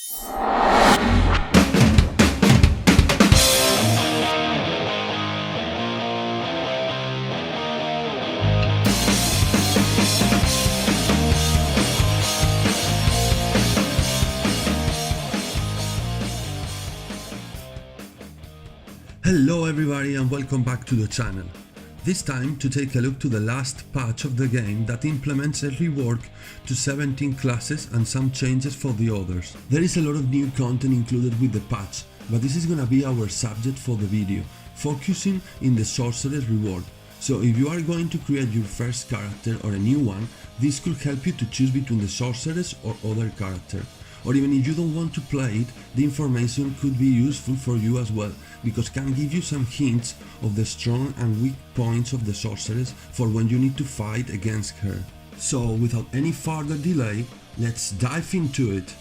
Hello everybody and welcome back to the channel. This time to take a look to the last patch of the game that implements a rework to 17 classes and some changes for the others. There is a lot of new content included with the patch, but this is gonna be our subject for the video, focusing in the Sorceress rework. So if you are going to create your first character or a new one, this could help you to choose between the Sorceress or other character. Or even if you don't want to play it, the information could be useful for you as well, because it can give you some hints of the strong and weak points of the Sorceress for when you need to fight against her. So without any further delay, let's dive into it.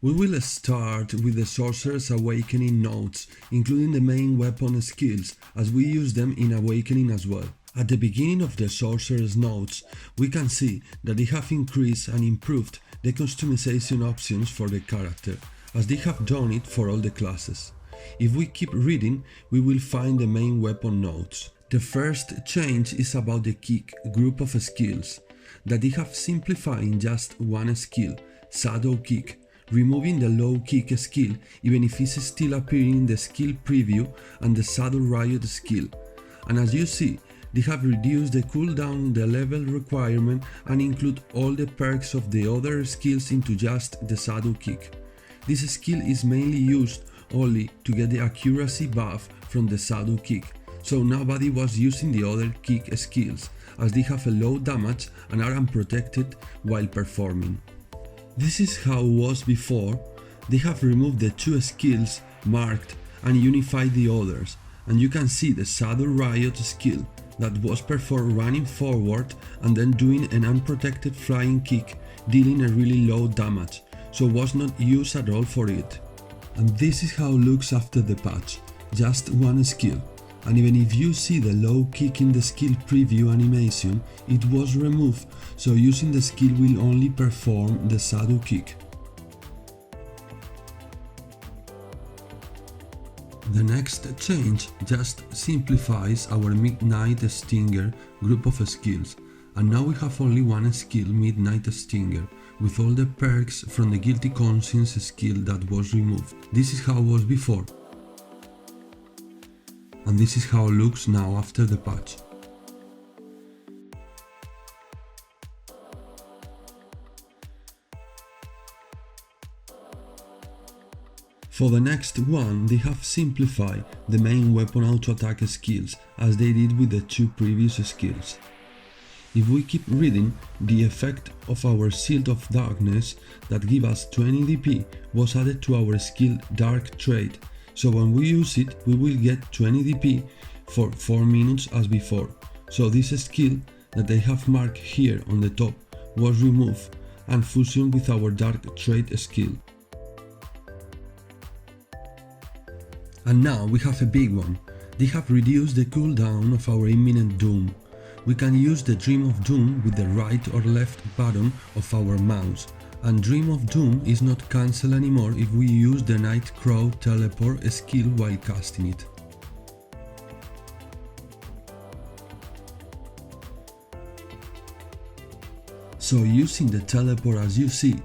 We will start with the Sorceress Awakening nodes, including the main weapon skills, as we use them in Awakening as well. At the beginning of the Sorceress nodes, we can see that they have increased and improved the customization options for the character, as they have done it for all the classes. If we keep reading, we will find the main weapon nodes. The first change is about the kick group of skills, that they have simplified in just one skill, Shadow Kick, removing the low kick skill even if it's still appearing in the skill preview and the Shadow Riot skill. And as you see, they have reduced the cooldown, the level requirement, and include all the perks of the other skills into just the Shadow Kick. This skill is mainly used only to get the accuracy buff from the Shadow Kick, so nobody was using the other kick skills, as they have a low damage and are unprotected while performing. This is how it was before. They have removed the two skills marked and unified the others, and you can see the Shadow Riot skill that was performed running forward and then doing an unprotected flying kick, dealing a really low damage, so was not used at all for it. And this is how it looks after the patch, just one skill, and even if you see the low kick in the skill preview animation, it was removed, so using the skill will only perform the Shadow Kick. The next change just simplifies our Midnight Stinger group of skills, and now we have only one skill, Midnight Stinger, with all the perks from the Guilty Conscience skill that was removed. This is how it was before, and this is how it looks now after the patch. For the next one, they have simplified the main weapon auto-attack skills, as they did with the two previous skills. If we keep reading, the effect of our Shield of Darkness that give us 20 DP was added to our skill Dark Trait, so when we use it, we will get 20 DP for 4 minutes as before. So this skill that they have marked here on the top was removed and fusioned with our Dark Trait skill. And now we have a big one. They have reduced the cooldown of our Imminent Doom. We can use the Dream of Doom with the right or left button of our mouse, and Dream of Doom is not cancelled anymore if we use the Nightcrow Teleport skill while casting it. So using the teleport, as you see,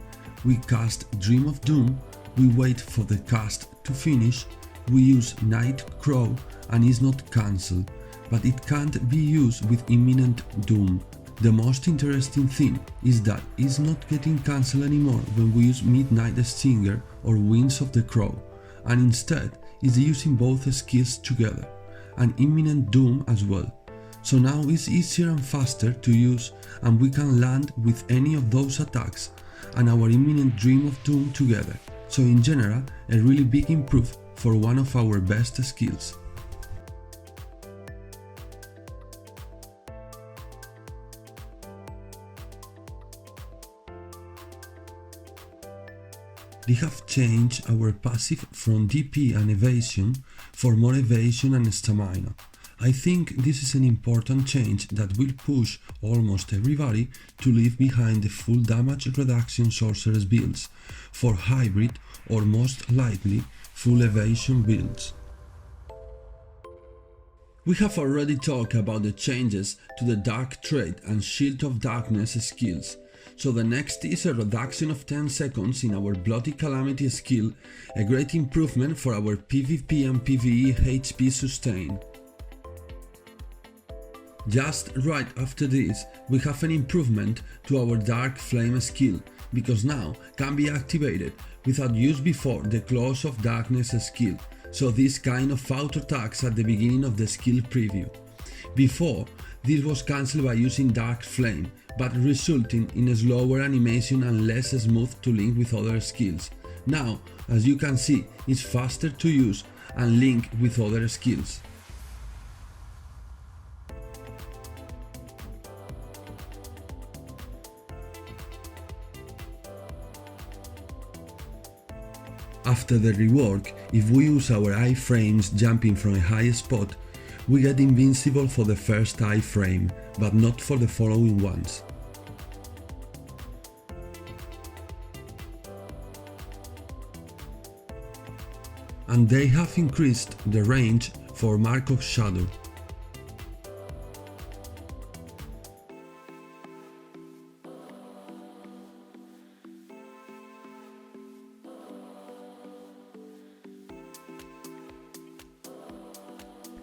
we cast Dream of Doom, we wait for the cast to finish, we use Nightcrow and is not cancelled, but it can't be used with Imminent Doom. The most interesting thing is that it's not getting cancelled anymore when we use Midnight Stinger or Wings of the Crow, and instead is using both skills together, and Imminent Doom as well. So now it's easier and faster to use, and we can land with any of those attacks and our Imminent Dream of Doom together. So in general, a really big improve for one of our best skills. They have changed our passive from DP and evasion for more evasion and stamina, I think this is an important change that will push almost everybody to leave behind the full damage reduction Sorceress builds for hybrid or most likely full evasion builds. We have already talked about the changes to the Dark Trait and Shield of Darkness skills, so the next is a reduction of 10 seconds in our Bloody Calamity skill, a great improvement for our PvP and PvE HP sustain. Just right after this, we have an improvement to our Dark Flame skill, because now can be activated without use before the Claws of Darkness skill, so this kind of auto attacks at the beginning of the skill preview. Before, this was cancelled by using Dark Flame, but resulting in a slower animation and less smooth to link with other skills. Now, as you can see, it's faster to use and link with other skills. After the rework, if we use our iframes jumping from a high spot, we get invincible for the first iframe, but not for the following ones. And they have increased the range for Mark of Shadow.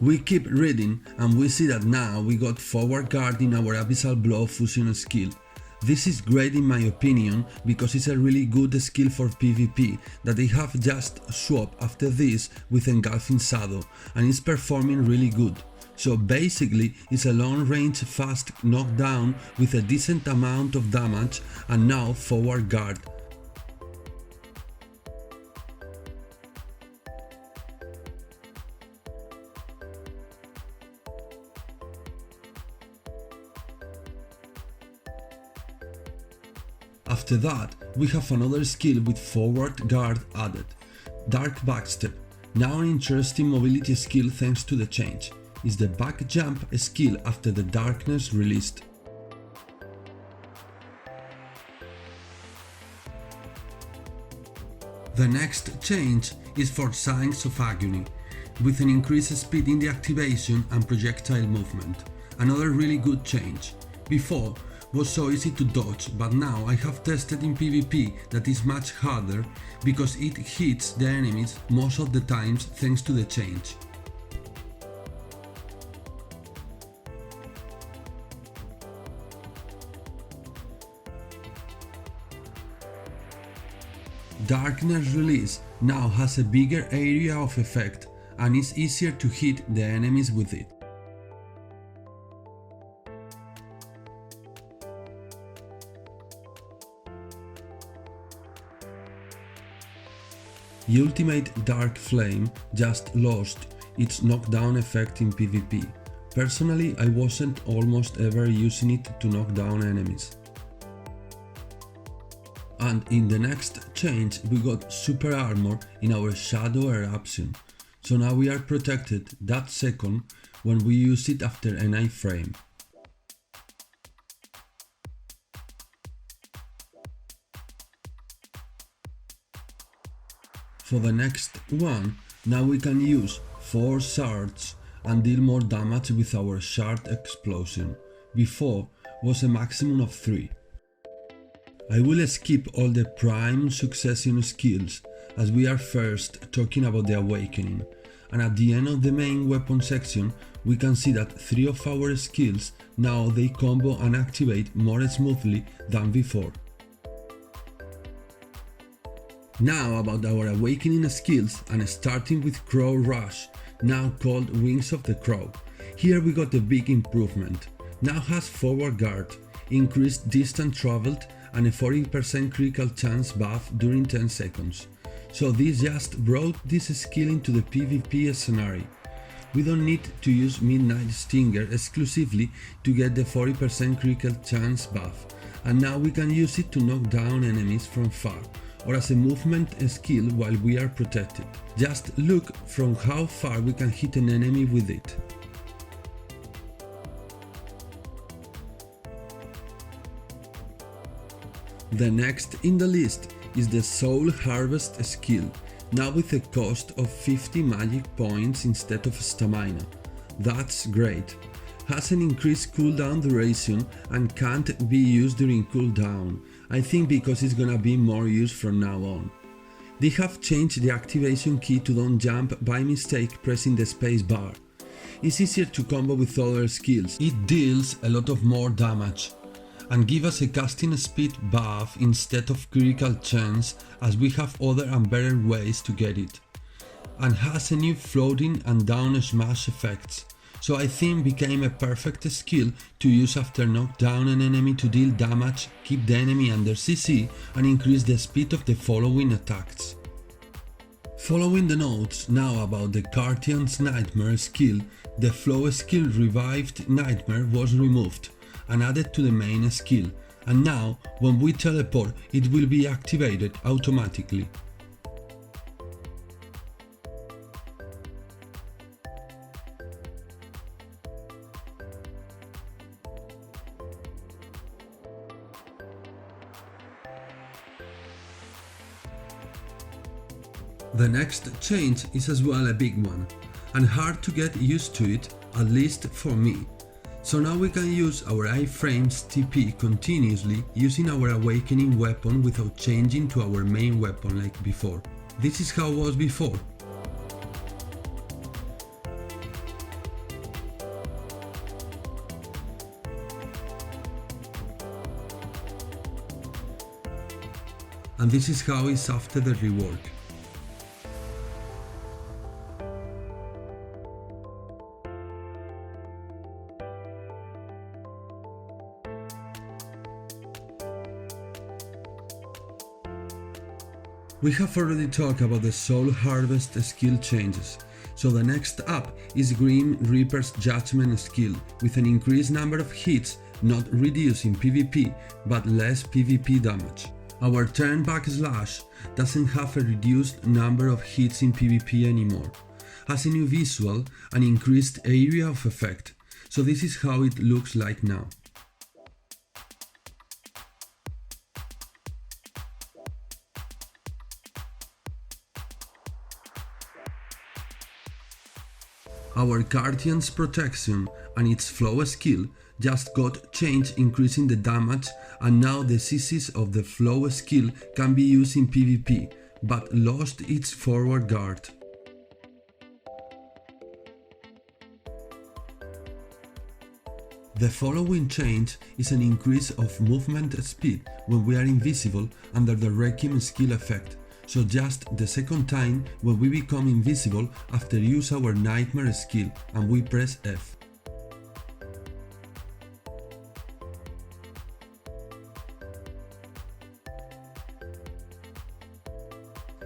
We keep reading and we see that now we got forward guard in our Abyssal Blow fusion skill. This is great in my opinion because it's a really good skill for PvP that they have just swapped after this with Engulfing Shadow and it's performing really good. So basically it's a long range fast knockdown with a decent amount of damage and now forward guard. After that, we have another skill with forward guard added, Dark Backstep, now an interesting mobility skill thanks to the change. It's the back jump skill after the darkness released. The next change is for Signs of Agony, with an increased speed in the activation and projectile movement. Another really good change. Before, was so easy to dodge, but now I have tested in PvP that is much harder because it hits the enemies most of the times thanks to the change. Darkness Release now has a bigger area of effect and is easier to hit the enemies with it. Ultimate Dark Flame just lost its knockdown effect in PvP. Personally, I wasn't almost ever using it to knock down enemies. And in the next change we got Super Armor in our Shadow Eruption, so now we are protected that second when we use it after an iframe. For the next one, now we can use 4 shards and deal more damage with our shard explosion. Before was a maximum of 3. I will skip all the prime succession skills as we are first talking about the Awakening, and at the end of the main weapon section we can see that 3 of our skills now they combo and activate more smoothly than before. Now about our Awakening skills and starting with Crow Rush, now called Wings of the Crow. Here we got a big improvement. Now has forward guard, increased distance traveled and a 40% critical chance buff during 10 seconds. So this just brought this skill into the PvP scenario. We don't need to use Midnight Stinger exclusively to get the 40% critical chance buff, and now we can use it to knock down enemies from far, or as a movement skill while we are protected. Just look from how far we can hit an enemy with it. The next in the list is the Soul Harvest skill, now with a cost of 50 magic points instead of stamina. That's great. Has an increased cooldown duration and can't be used during cooldown, I think because it's gonna be more used from now on. They have changed the activation key to don't jump by mistake pressing the space bar. It's easier to combo with other skills, it deals a lot of more damage, and give us a casting speed buff instead of critical chance as we have other and better ways to get it. And has a new floating and down smash effects, so I think became a perfect skill to use after knock down an enemy to deal damage, keep the enemy under CC and increase the speed of the following attacks. Following the notes now about the Guardian's Nightmare skill, the Flow skill Revived Nightmare was removed and added to the main skill, and now when we teleport it will be activated automatically. The next change is as well a big one, and hard to get used to it, at least for me. So now we can use our iframes TP continuously using our awakening weapon without changing to our main weapon like before. This is how it was before. And this is how it's after the rework. We have already talked about the Soul Harvest skill changes, so the next up is Grim Reaper's Judgment skill, with an increased number of hits, not reduced in PvP, but less PvP damage. Our turn back slash doesn't have a reduced number of hits in PvP anymore, has a new visual and increased area of effect, so this is how it looks like now. Our Guardian's Protection and its Flow skill just got changed, increasing the damage, and now the CCs of the Flow skill can be used in PvP, but lost its forward guard. The following change is an increase of movement speed when we are invisible under the Requiem skill effect, so just the second time when we become invisible after use our Nightmare skill and we press F.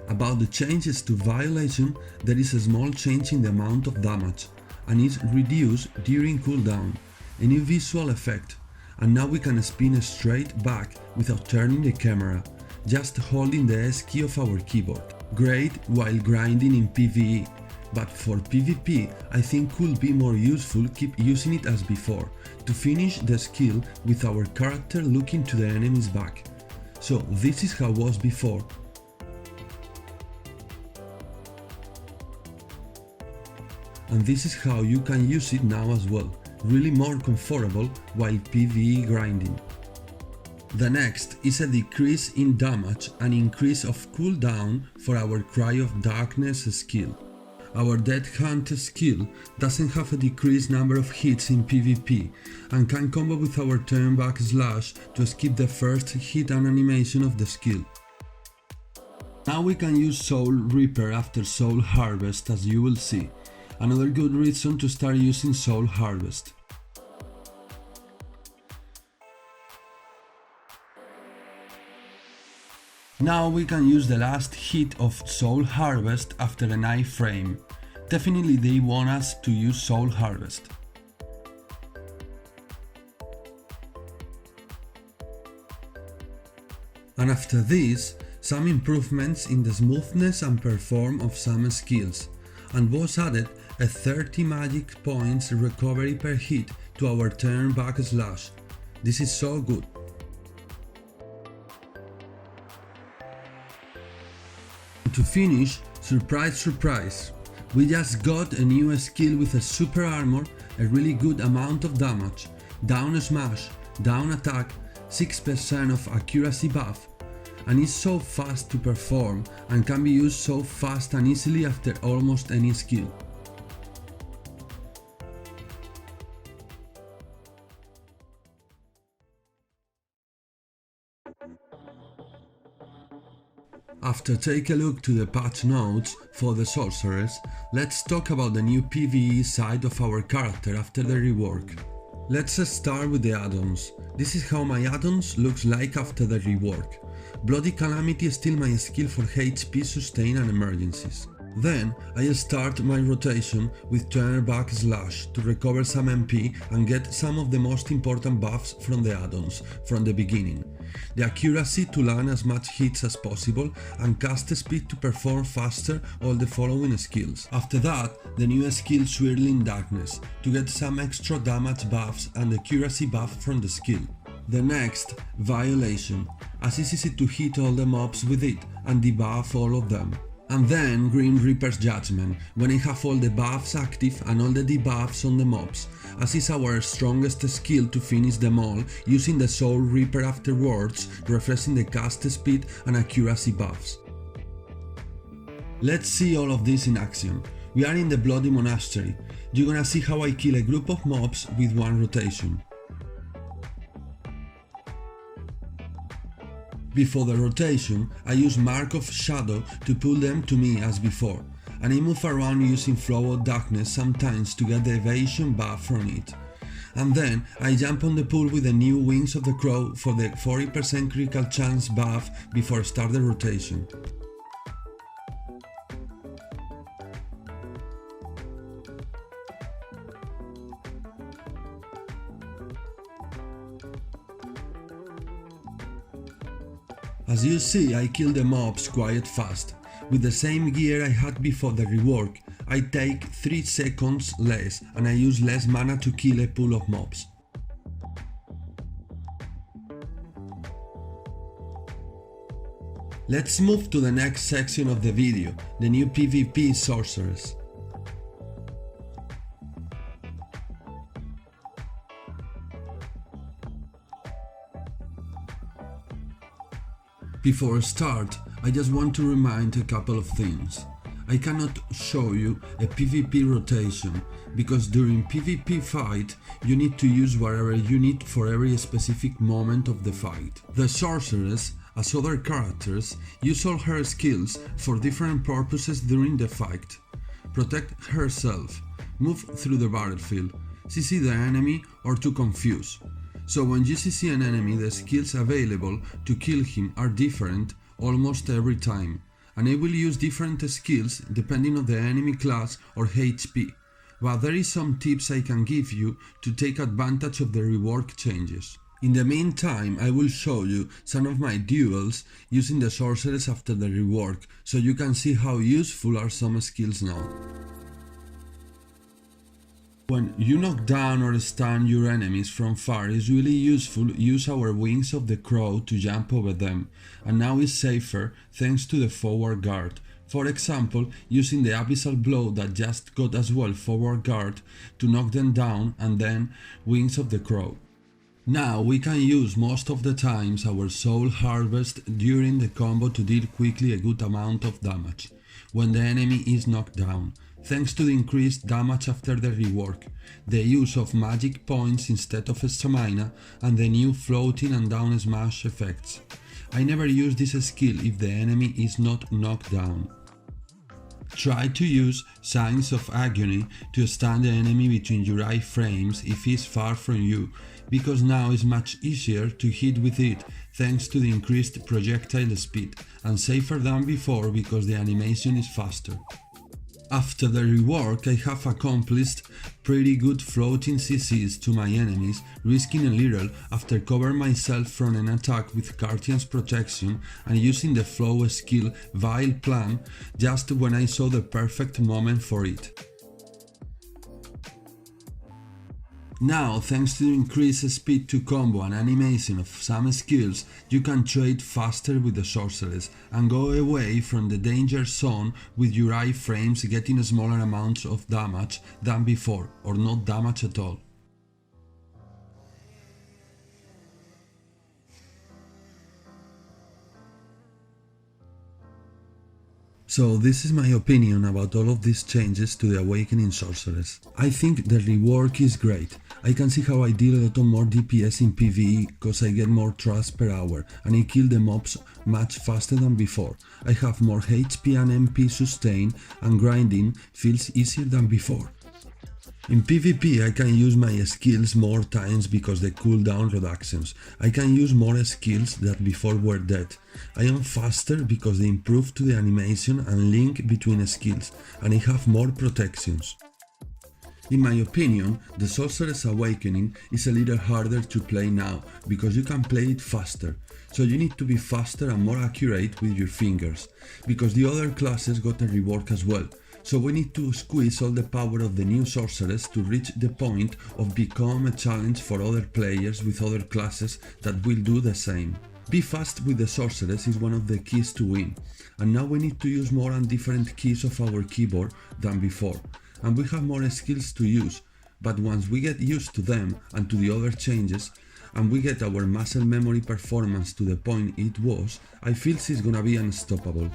About the changes to Violation, there is a small change in the amount of damage, and is reduced during cooldown, a new visual effect, and now we can spin straight back without turning the camera, just holding the S key of our keyboard. Great while grinding in PvE, but for PvP I think could be more useful keep using it as before, to finish the skill with our character looking to the enemy's back. So this is how it was before. And this is how you can use it now as well, really more comfortable while PvE grinding. The next is a decrease in damage and increase of cooldown for our Cry of Darkness skill. Our Dead Hunt skill doesn't have a decreased number of hits in PvP and can combo with our turn back slash to skip the first hit and animation of the skill. Now we can use Soul Reaper after Soul Harvest, as you will see. Another good reason to start using Soul Harvest. Now we can use the last hit of Soul Harvest after an iframe. Definitely they want us to use Soul Harvest. And after this, some improvements in the smoothness and perform of some skills, and was added a 30 magic points recovery per hit to our turn back slash. This is so good. to finish, surprise, we just got a new skill with a super armor, a really good amount of damage, down smash, down attack, 6% of accuracy buff, and is so fast to perform and can be used so fast and easily after almost any skill. After take a look to the patch notes for the Sorceress, let's talk about the new PvE side of our character after the rework. Let's start with the add-ons. This is how my add-ons looks like after the rework. Bloody Calamity is still my skill for HP sustain and emergencies. Then I start my rotation with Turner Back Slash to recover some MP and get some of the most important buffs from the add-ons from the beginning. The accuracy to land as much hits as possible and cast speed to perform faster all the following skills. After that, the new skill Swirling Darkness to get some extra damage buffs and accuracy buff from the skill. The next, Violation, as it's easy to hit all the mobs with it and debuff all of them. And then Grim Reaper's Judgment, when I have all the buffs active and all the debuffs on the mobs, as is our strongest skill to finish them all using the Soul Reaper afterwards, refreshing the cast speed and accuracy buffs. Let's see all of this in action. We are in the Bloody Monastery. You're gonna see how I kill a group of mobs with one rotation. Before the rotation, I use Mark of Shadow to pull them to me as before, and I move around using Flow of Darkness sometimes to get the evasion buff from it. And then I jump on the pool with the new Wings of the Crow for the 40% critical chance buff before start the rotation. As you see, I kill the mobs quite fast. With the same gear I had before the rework, I take 3 seconds less and I use less mana to kill a pool of mobs. Let's move to the next section of the video, the new PvP Sorceress. Before I start, I just want to remind a couple of things. I cannot show you a PvP rotation, because during PvP fight you need to use whatever you need for every specific moment of the fight. The Sorceress, as other characters, use all her skills for different purposes during the fight. Protect herself, move through the battlefield, CC the enemy or to confuse. So when you CC an enemy, the skills available to kill him are different almost every time, and I will use different skills depending on the enemy class or HP, but there is some tips I can give you to take advantage of the rework changes. In the meantime, I will show you some of my duels using the Sorceress after the rework, so you can see how useful are some skills now. When you knock down or stun your enemies from far, it's really useful use our Wings of the Crow to jump over them, and now it's safer thanks to the forward guard. For example, using the Abyssal Blow that just got as well forward guard to knock them down and then Wings of the Crow. Now we can use most of the times our Soul Harvest during the combo to deal quickly a good amount of damage when the enemy is knocked down. Thanks to the increased damage after the rework, the use of magic points instead of stamina, and the new floating and down smash effects. I never use this skill if the enemy is not knocked down. Try to use Signs of Agony to stun the enemy between your iframes if he is far from you, because now it's much easier to hit with it thanks to the increased projectile speed, and safer than before because the animation is faster. After the rework, I have accomplished pretty good floating CCs to my enemies, risking a little after covering myself from an attack with Cartian's protection and using the flow skill Vile Plan just when I saw the perfect moment for it. Now, thanks to the increased speed to combo and animation of some skills, you can trade faster with the Sorceress and go away from the danger zone with your iframes getting smaller amounts of damage than before, or not damage at all. So this is my opinion about all of these changes to the Awakening Sorceress. I think the rework is great. I can see how I deal a lot more DPS in PvE cause I get more trust per hour and I kill the mobs much faster than before. I have more HP and MP sustain and grinding feels easier than before. In PvP I can use my skills more times because the cooldown reductions. I can use more skills that before were dead. I am faster because they improve to the animation and link between skills, and I have more protections. In my opinion, the Sorceress Awakening is a little harder to play now because you can play it faster. So you need to be faster and more accurate with your fingers, because the other classes got a rework as well. So we need to squeeze all the power of the new Sorceress to reach the point of become a challenge for other players with other classes that will do the same. Be fast with the Sorceress is one of the keys to win, and now we need to use more and different keys of our keyboard than before, and we have more skills to use, but once we get used to them and to the other changes, and we get our muscle memory performance to the point it was, I feel it's gonna be unstoppable.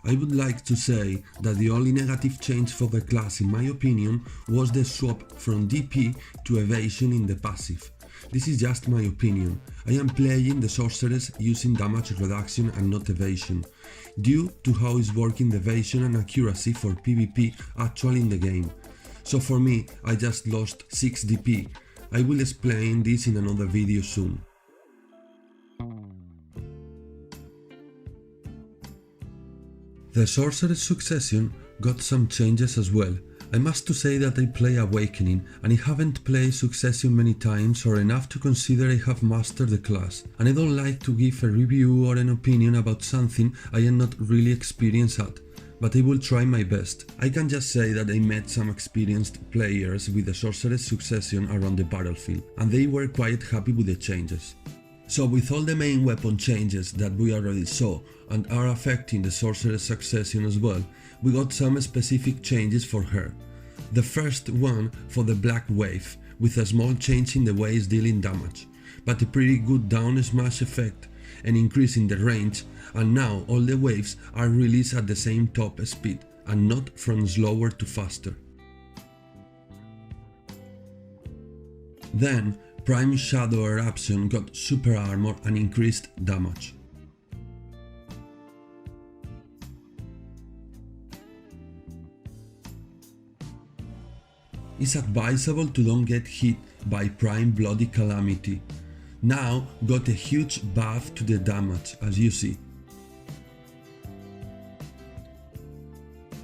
I would like to say that the only negative change for the class in my opinion was the swap from DP to evasion in the passive. This is just my opinion. I am playing the Sorceress using damage reduction and not evasion, due to how is working the evasion and accuracy for PvP actually in the game. So for me, I just lost 6 DP. I will explain this in another video soon. The Sorceress Succession got some changes as well. I must to say that I play Awakening and I haven't played Succession many times or enough to consider I have mastered the class, and I don't like to give a review or an opinion about something I am not really experienced at, but I will try my best. I can just say that I met some experienced players with the Sorceress Succession around the battlefield, and they were quite happy with the changes. So with all the main weapon changes that we already saw and are affecting the Sorceress Succession as well, we got some specific changes for her. The first one for the Black Wave, with a small change in the way it's dealing damage, but a pretty good down smash effect, an increase in the range, and now all the waves are released at the same top speed and not from slower to faster. Then Prime Shadow Eruption got super armor and increased damage. It's advisable to don't get hit by Prime Bloody Calamity. Now got a huge buff to the damage, as you see.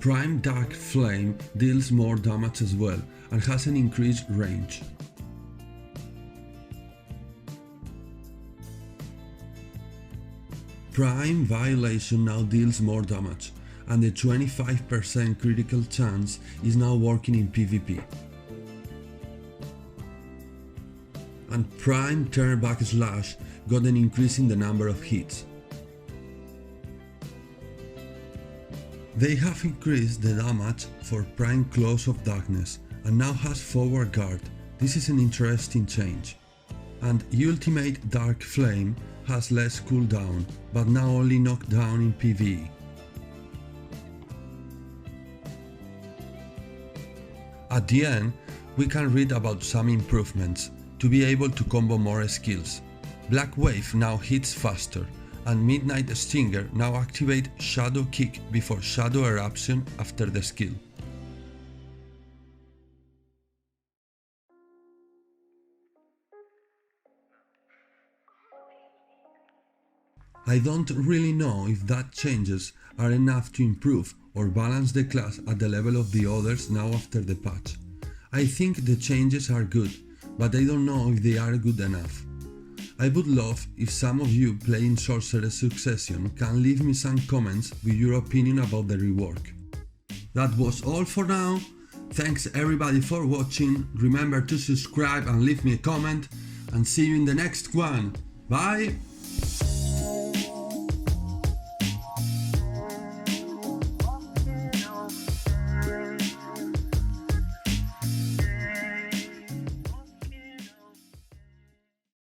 Prime Dark Flame deals more damage as well and has an increased range. Prime Violation now deals more damage, and the 25% critical chance is now working in PvP. And Prime Turnback Slash got an increase in the number of hits. They have increased the damage for Prime Claws of Darkness and now has forward guard. This is an interesting change. And Ultimate Dark Flame has less cooldown, but now only knockdown in PvE. At the end, we can read about some improvements to be able to combo more skills. Black Wave now hits faster, and Midnight Stinger now activate Shadow Kick before Shadow Eruption after the skill. I don't really know if that changes are enough to improve or balance the class at the level of the others now after the patch. I think the changes are good, but I don't know if they are good enough. I would love if some of you playing Sorceress Succession can leave me some comments with your opinion about the rework. That was all for now. Thanks everybody for watching, remember to subscribe and leave me a comment, and see you in the next one. Bye!